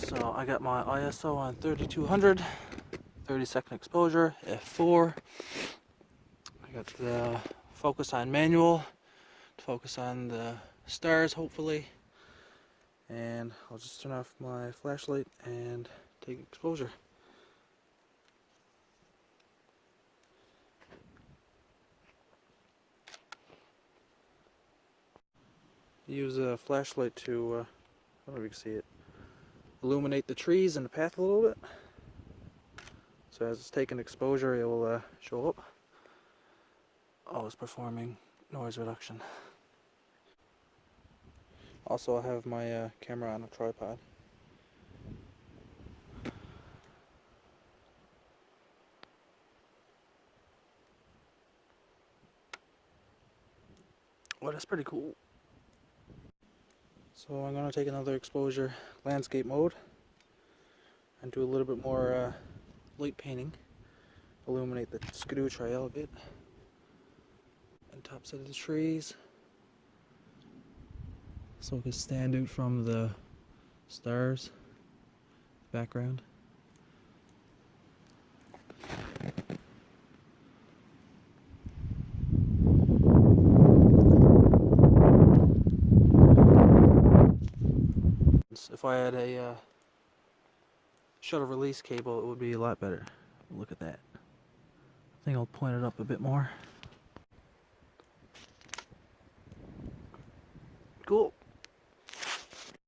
So I got my ISO on 3200, 30-second exposure, f4. I got the focus on manual, focus on the stars hopefully, and I'll just turn off my flashlight and take exposure. Use a flashlight to, I don't know if you can see it, illuminate the trees and the path a little bit. So as it's taking exposure, it will show up. Always performing noise reduction. Also, I have my camera on a tripod. Well, that's pretty cool. So I'm going to take another exposure, landscape mode, and do a little bit more light painting. Illuminate the skidoo trail a bit, and tops of the trees, so it can stand out from the stars background. If I had a shutter release cable, it would be a lot better. Look at that. I think I'll point it up a bit more. Cool.